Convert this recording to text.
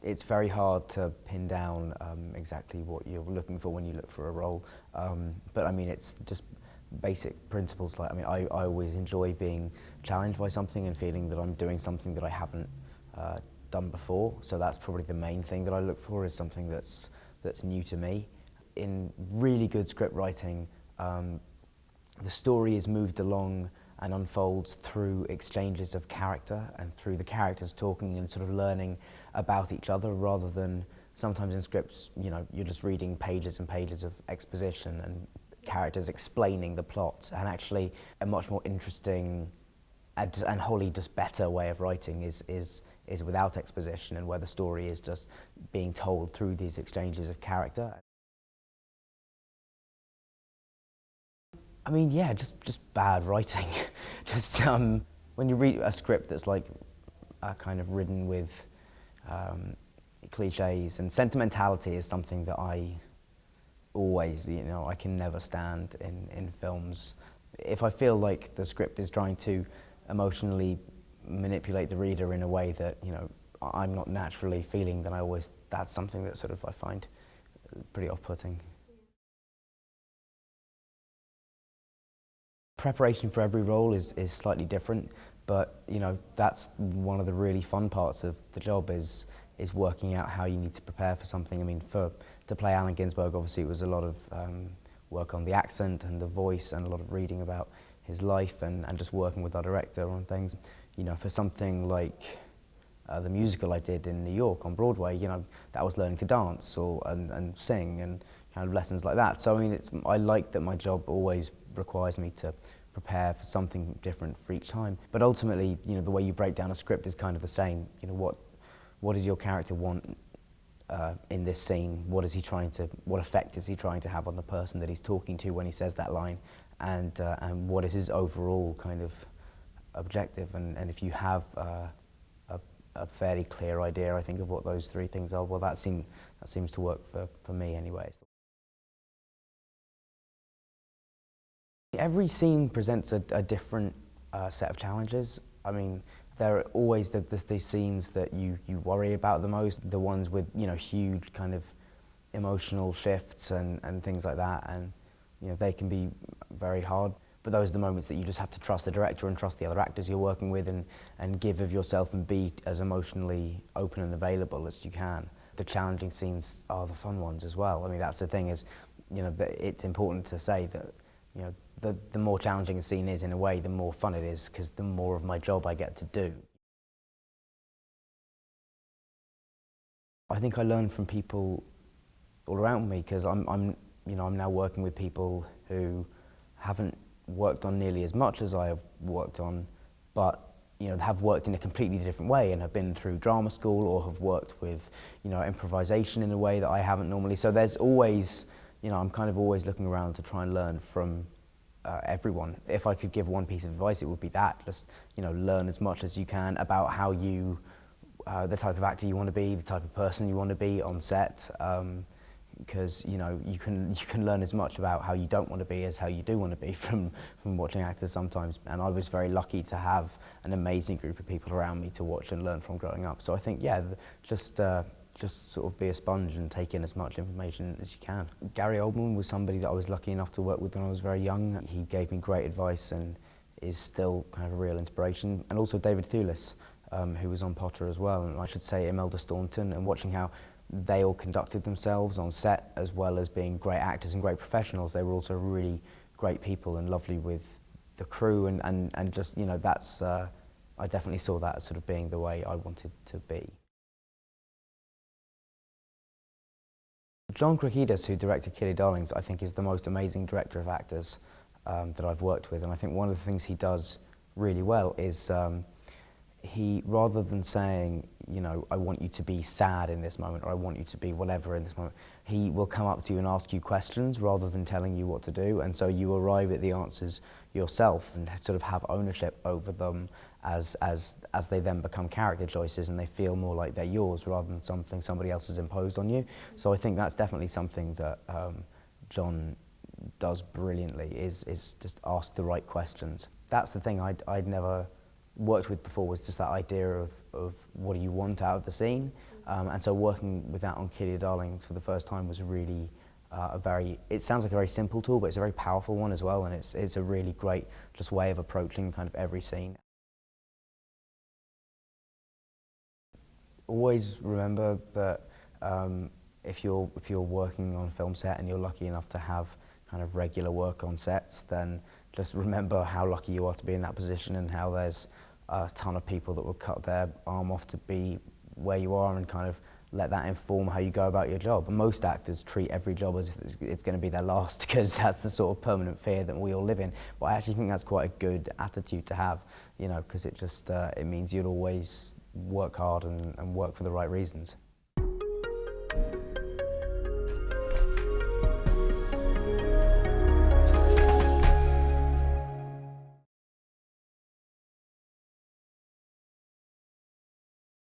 it's very hard to pin down exactly what you're looking for when you look for a role. But I mean, it's just basic principles. Like, I mean, I always enjoy being challenged by something and feeling that I'm doing something that I haven't done before. So that's probably the main thing that I look for, is something that's new to me. In really good script writing, the story is moved along and unfolds through exchanges of character and through the characters talking and sort of learning about each other, rather than sometimes in scripts, you know, you're just reading pages and pages of exposition and characters explaining the plot. And actually a much more interesting and wholly just better way of writing is without exposition, and where the story is just being told through these exchanges of character. I mean, yeah, just bad writing. Just when you read a script that's like kind of ridden with cliches, and sentimentality is something that I always, you know, I can never stand in films. If I feel like the script is trying to emotionally manipulate the reader in a way that, you know, I'm not naturally feeling, then that's something that sort of I find pretty off-putting. Preparation for every role is slightly different, but you know, that's one of the really fun parts of the job, is working out how you need to prepare for something. I mean, to play Allen Ginsberg, obviously it was a lot of work on the accent and the voice, and a lot of reading about his life, and just working with our director on things. You know, for something like the musical I did in New York on Broadway, you know, that was learning to dance and sing and kind of lessons like that. So I mean, I like that my job always requires me to prepare for something different for each time. But ultimately, you know, the way you break down a script is kind of the same. You know, what does your character want in this scene? What effect is he trying to have on the person that he's talking to when he says that line? And what is his overall kind of objective? And if you have a fairly clear idea, I think, of what those three things are, well, that seems to work for me anyways. Every scene presents a different set of challenges. I mean, there are always the scenes that you worry about the most, the ones with, you know, huge kind of emotional shifts and things like that, and you know, they can be very hard. But those are the moments that you just have to trust the director and trust the other actors you're working with, and give of yourself and be as emotionally open and available as you can. The challenging scenes are the fun ones as well. I mean, that's the thing, is, you know, it's important to say that, you know, the more challenging a scene is, in a way, the more fun it is, because the more of my job I get to do. I think I learn from people all around me, because I'm now working with people who haven't worked on nearly as much as I have worked on, but you know, have worked in a completely different way and have been through drama school, or have worked with, you know, improvisation in a way that I haven't normally. So there's always, you know, I'm kind of always looking around to try and learn from everyone. If I could give one piece of advice, it would be that. Just, you know, learn as much as you can about how you, the type of actor you want to be, the type of person you want to be on set, because you know, you can learn as much about how you don't want to be as how you do want to be from watching actors sometimes. And I was very lucky to have an amazing group of people around me to watch and learn from growing up. So I think, yeah, just sort of be a sponge and take in as much information as you can. Gary Oldman was somebody that I was lucky enough to work with when I was very young. He gave me great advice and is still kind of a real inspiration. And also David Thewlis, who was on Potter as well, and I should say Imelda Staunton, and watching how they all conducted themselves on set, as well as being great actors and great professionals. They were also really great people and lovely with the crew, and just, you know, that's, I definitely saw that as sort of being the way I wanted to be. John Krokidas, who directed Killy Darlings, I think is the most amazing director of actors that I've worked with, and I think one of the things he does really well is he, rather than saying, you know, I want you to be sad in this moment, or I want you to be whatever in this moment, he will come up to you and ask you questions rather than telling you what to do, and so you arrive at the answers yourself and sort of have ownership over them as they then become character choices, and they feel more like they're yours rather than something somebody else has imposed on you. So I think that's definitely something that John does brilliantly, is just ask the right questions. That's the thing, I'd never worked with before was just that idea of what do you want out of the scene. And so working with that on Kill Your Darlings for the first time was really it sounds like a very simple tool, but it's a very powerful one as well, and it's a really great just way of approaching kind of every scene. Always remember that if you're working on a film set and you're lucky enough to have kind of regular work on sets, then just remember how lucky you are to be in that position, and how there's a ton of people that will cut their arm off to be where you are, and kind of let that inform how you go about your job. And most actors treat every job as if it's going to be their last, because that's the sort of permanent fear that we all live in. But I actually think that's quite a good attitude to have, you know, because it just it means you'll always work hard and work for the right reasons.